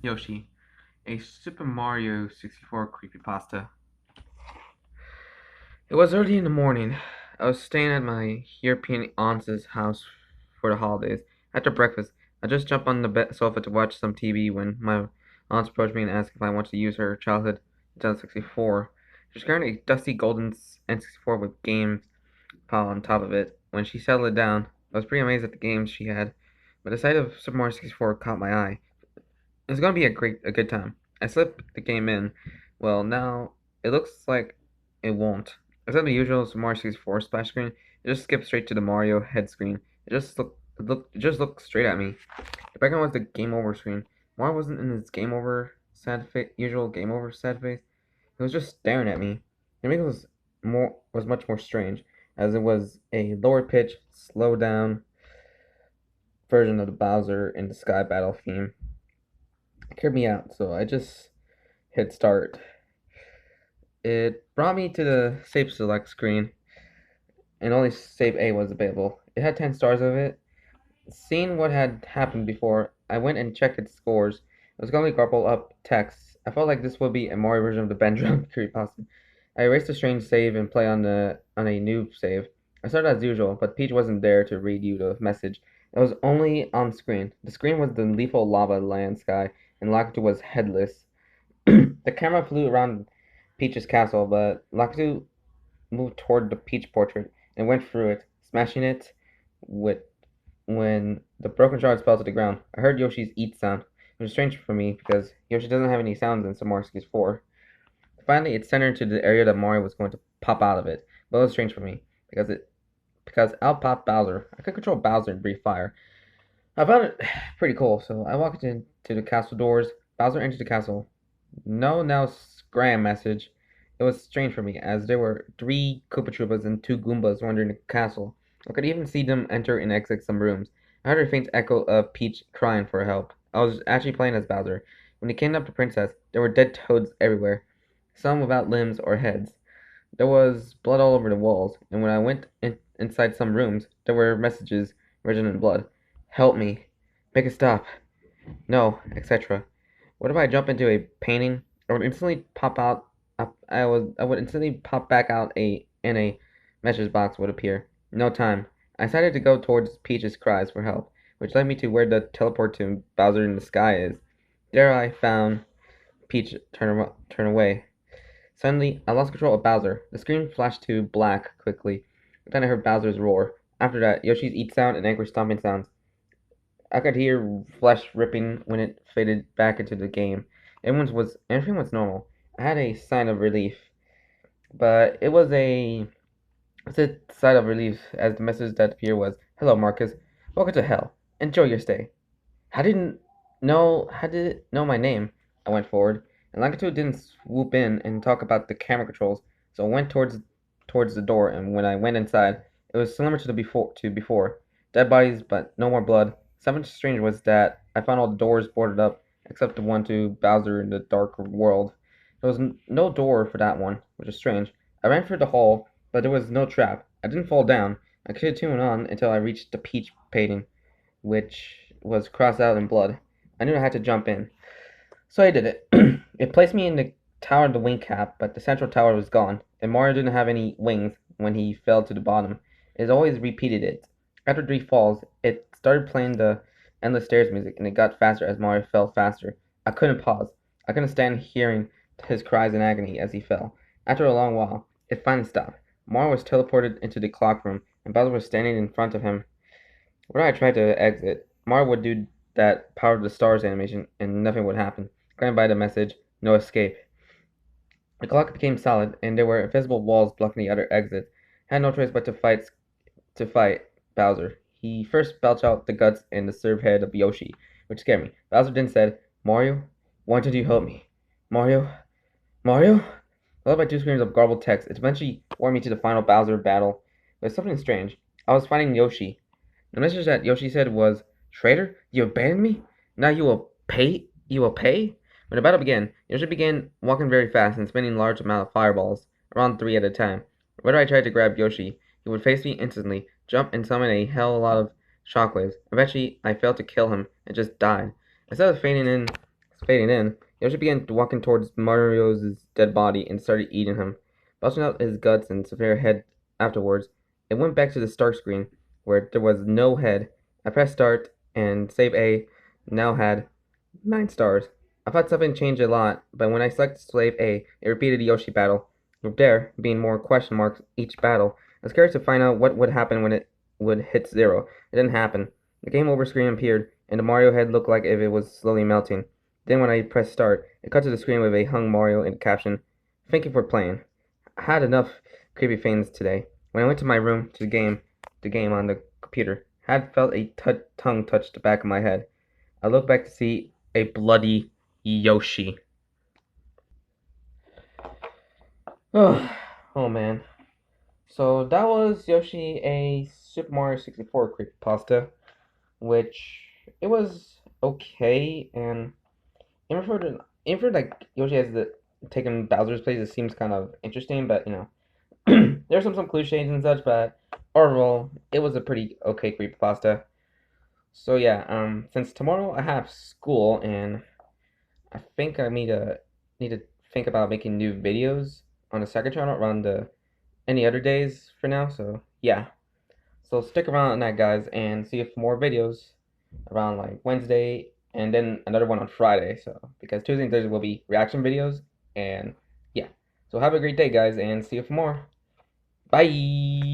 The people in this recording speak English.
Yoshi, a Super Mario 64 creepypasta. It was early in the morning. I was staying at my European aunt's house for the holidays. After breakfast, I just jumped on the sofa to watch some TV when my aunt approached me and asked if I wanted to use her childhood Nintendo 64. She was carrying a dusty golden N64 with games piled on top of it. When she settled it down, I was pretty amazed at the games she had, but the sight of Super Mario 64 caught my eye. It's gonna be a good time. I slipped the game in. Well, now it looks like it won't. Instead of the usual Super Mario 64 splash screen, it just skipped straight to the Mario head screen. It just looked straight at me. The background was the game over screen. Mario wasn't in his usual game over sad face. He was just staring at me. The music was much more strange, as it was a lower pitch, slow down version of the Bowser in the Sky Battle theme. It creeped me out, so I just hit start. It brought me to the save select screen, and only save A was available. It had 10 stars of it. Seeing what had happened before, I went and checked its scores. It was going to garble up text. I felt like this would be a Mario version of the Benjamin Creepypasta. I erased the strange save and play on a new save. I started as usual, but Peach wasn't there to read you the message. It was only on screen. The screen was the lethal lava land sky, and Lakitu was headless. The camera flew around Peach's castle, but Lakitu moved toward the Peach portrait and went through it, smashing it with when the broken shards fell to the ground. I heard Yoshi's eat sound. It was strange for me because Yoshi doesn't have any sounds in Super Mario 64. Finally, it centered into the area that Mario was going to pop out of it, but it was strange for me because out popped Bowser. I could control Bowser and breathe fire. I found it pretty cool, so I walked into the castle doors. Bowser entered the castle. No, now scram message. It was strange for me, as there were three Koopa Troopas and two Goombas wandering the castle. I could even see them enter and exit some rooms. I heard a faint echo of Peach crying for help. I was actually playing as Bowser. When he kidnapped the princess, there were dead toads everywhere, some without limbs or heads. There was blood all over the walls, and when I went inside some rooms, there were messages written in blood. Help me. Make it stop. No, etc. What if I jump into a painting? I would instantly pop out. I would instantly pop back out and a message box would appear. No time. I decided to go towards Peach's cries for help, which led me to where the teleport to Bowser in the sky is. There I found Peach turn away. Suddenly, I lost control of Bowser. The screen flashed to black quickly. Then I heard Bowser's roar. After that, Yoshi's eat sound and angry stomping sounds. I could hear flesh ripping when it faded back into the game. Everything was normal. I had a sign of relief, but it's a sigh of relief as the message that appeared was, "Hello, Marcus. Welcome to hell. Enjoy your stay." How did it know my name? I went forward, and Lakitu didn't swoop in and talk about the camera controls, so I went towards the door, and when I went inside, it was similar to the before. Dead bodies, but no more blood. Something strange was that I found all the doors boarded up, except the one to Bowser in the Dark World. There was no door for that one, which is strange. I ran through the hall, but there was no trap. I didn't fall down. I continued on until I reached the Peach painting, which was crossed out in blood. I knew I had to jump in, so I did it. It placed me in the tower of the wing cap, but the central tower was gone, and Mario didn't have any wings when he fell to the bottom. It always repeated it. After three falls, it started playing the endless stairs music, and it got faster as Mario fell faster. I couldn't pause. I couldn't stand hearing his cries in agony as he fell. After a long while, it finally stopped. Mario was teleported into the clock room, and Bowser was standing in front of him. When I tried to exit, Mario would do that Power of the Stars animation, and nothing would happen. Going by the message, no escape. The clock became solid, and there were invisible walls blocking the other exit. I had no choice but to fight Bowser. He first belched out the guts and the served head of Yoshi, which scared me. Bowser then said, "Mario, why don't you help me? Mario? Mario?" Followed by two screams of garbled text, it eventually brought me to the final Bowser battle. There was something strange. I was fighting Yoshi. The message that Yoshi said was, "Traitor, you abandoned me? Now you will pay?" When the battle began, Yoshi began walking very fast and spinning large amount of fireballs, around three at a time. Whenever I tried to grab Yoshi, he would face me instantly, jump and summon a hell lot of shockwaves. Eventually, I failed to kill him and just died. Instead of fading in, Yoshi began walking towards Mario's dead body and started eating him, belching out his guts and severe head afterwards. It went back to the start screen, where there was no head. I pressed start, and save A now had 9 stars. I thought something changed a lot, but when I selected Slave A, it repeated the Yoshi battle, with there being more question marks each battle. I was curious to find out what would happen when it would hit 0. It didn't happen. The game over screen appeared, and the Mario head looked like if it was slowly melting. Then when I pressed start, it cut to the screen with a hung Mario in the caption, "Thank you for playing." I had enough creepy things today. When I went to my room to the game on the computer, I had felt a tongue touch the back of my head. I looked back to see a bloody Yoshi. Oh, oh man. So that was Yoshi a Super Mario 64 creepypasta, which it was okay, and even for like Yoshi has the taken Bowser's place, it seems kind of interesting, but there's some cliches and such, but overall it was a pretty okay creepypasta. So yeah, since tomorrow I have school and I think I need to think about making new videos on the second channel around the any other days for now. So yeah. So stick around on that guys and see if more videos around like Wednesday and then another one on Friday. So because Tuesday and Thursday will be reaction videos and yeah. So have a great day guys and see you for more. Bye.